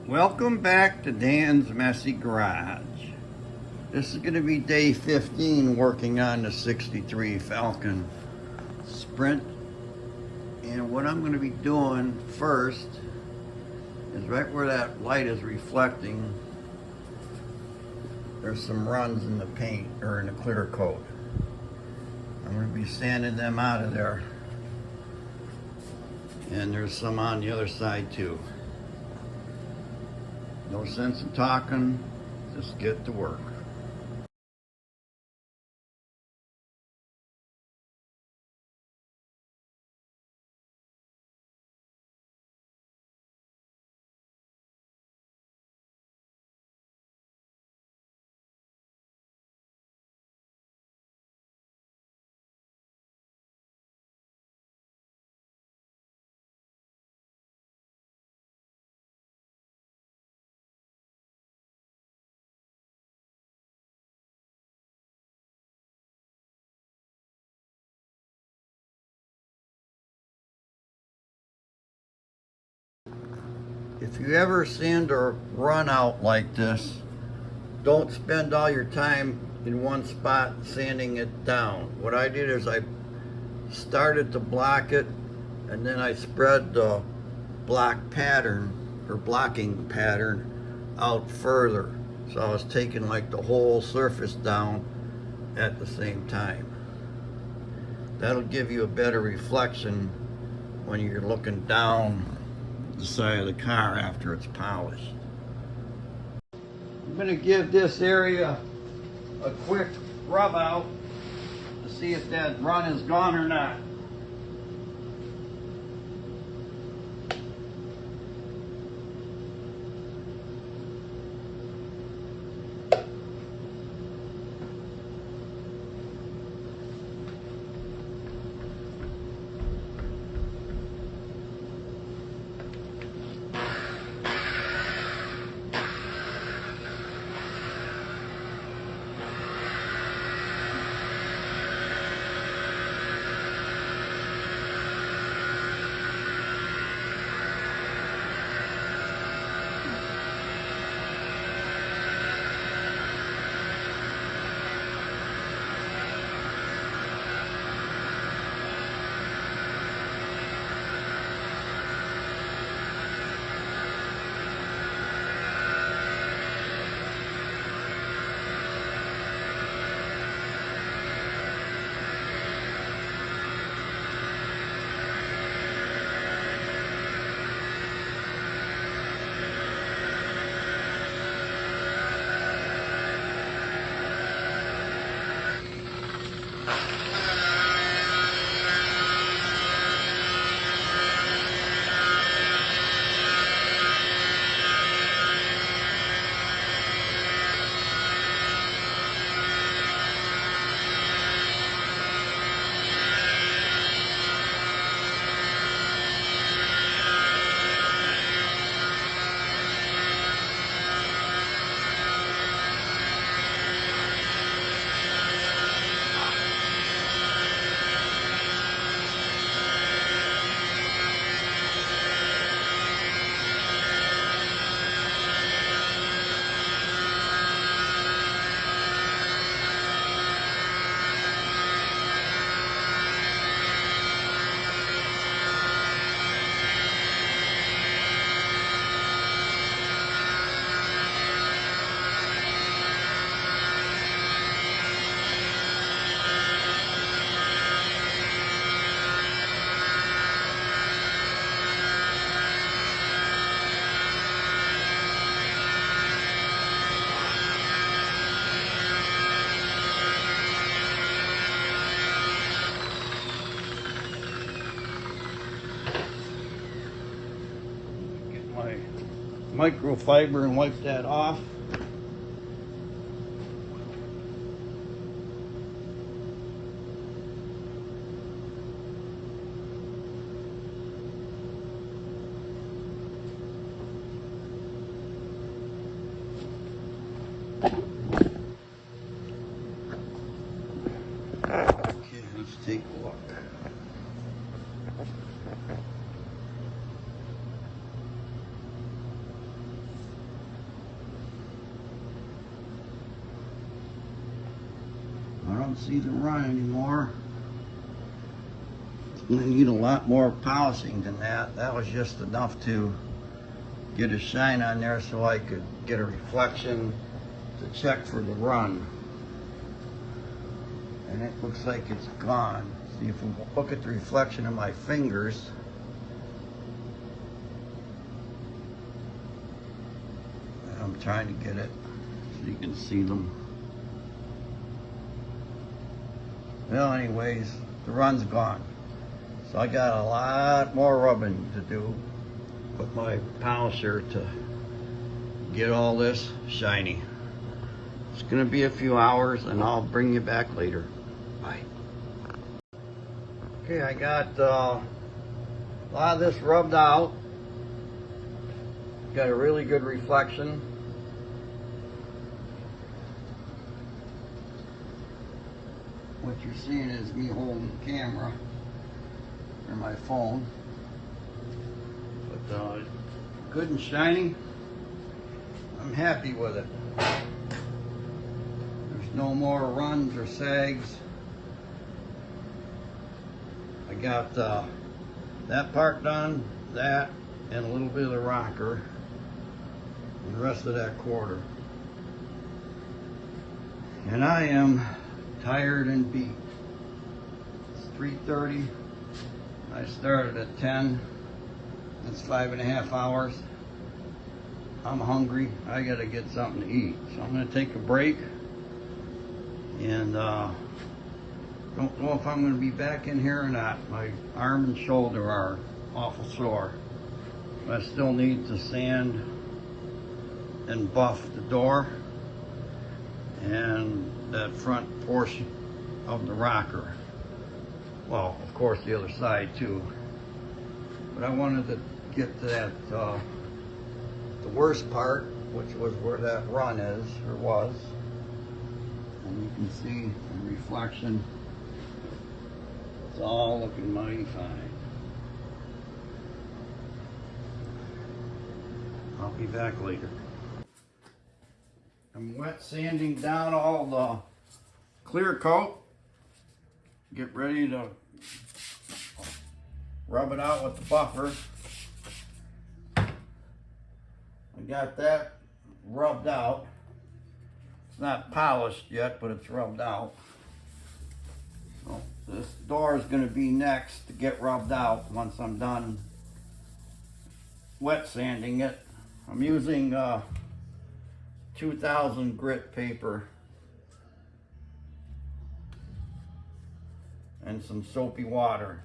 Welcome back to Dan's Messy Garage. This is going to be day 15 working on the 63 Falcon Sprint. And what I'm going to be doing first is right where that light is reflecting, there's some runs in the paint or in the clear coat. I'm going to be sanding them out of there. And there's some on the other side too. No sense in talking, just get to work. If you ever sand or run out like this, don't spend all your time in one spot sanding it down. What I did is I started to block it and then I spread the block pattern or blocking pattern out further. So I was taking like the whole surface down at the same time. That'll give you a better reflection when you're looking down the side of the car after it's polished. I'm going to give this area a quick rub out to see if that run is gone or not. Microfiber and wipe that off. Okay, let's take a look. don't see the run anymore. It's gonna need a lot more polishing than that. That was just enough to get a shine on there so I could get a reflection to check for the run. And it looks like it's gone. See, if we look at the reflection of my fingers, I'm trying to get it so you can see them. Well, anyways, the run's gone. So I got a lot more rubbing to do with my polisher to get all this shiny. It's gonna be a few hours and I'll bring you back later. Bye. Okay, I got a lot of this rubbed out. Got a really good reflection. What you're seeing is me holding the camera or my phone. But good and shiny. I'm happy with it. There's no more runs or sags. I got that part done, that, and a little bit of the rocker, and the rest of that quarter. And I am tired and beat. It's 3:30. I started at 10. That's 5.5 hours. I'm hungry. I gotta get something to eat. So I'm gonna take a break. And don't know if I'm gonna be back in here or not. My arm and shoulder are awful sore. I still need to sand and buff the door and that front portion of the rocker. Well, of course the other side too. But I wanted to get to that, the worst part, which was where that run is, or was. And you can see the reflection. It's all looking mighty fine. I'll be back later. I'm wet sanding down all the clear coat. Get ready to rub it out with the buffer. I got that rubbed out. It's not polished yet, but it's rubbed out. So this door is going to be next to get rubbed out once I'm done wet sanding it. I'm using 2000 grit paper and some soapy water.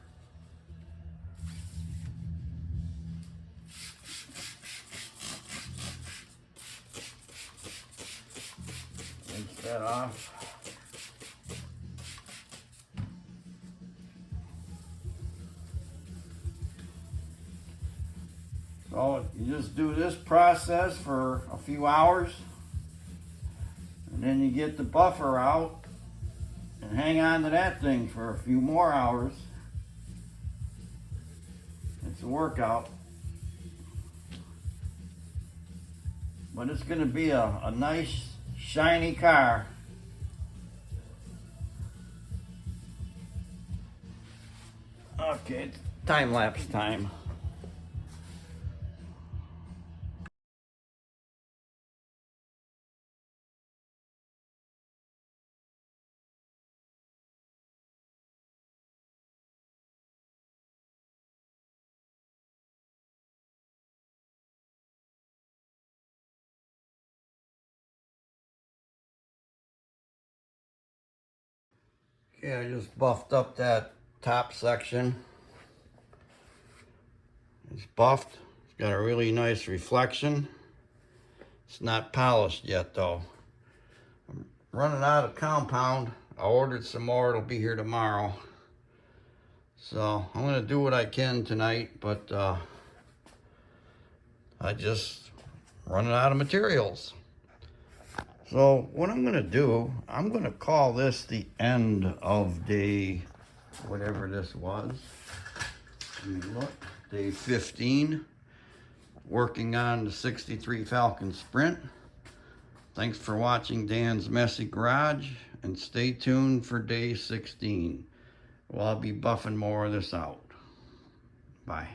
Rinse that off. So you just do this process for a few hours, and then you get the buffer out and hang on to that thing for a few more hours. It's a workout. But it's going to be a nice, shiny car. Okay, it's time-lapse time. Okay, I just buffed up that top section. It's buffed. It's got a really nice reflection. It's not polished yet though. I'm running out of compound. I ordered some more. It'll be here tomorrow. So I'm gonna do what I can tonight, but I just running out of materials. So what I'm gonna do, I'm gonna call this the end of day, whatever this was. Let me look, day 15, working on the 63 Falcon Sprint. Thanks for watching Dan's Messy Garage, and stay tuned for day 16. Well, I'll be buffing more of this out. Bye.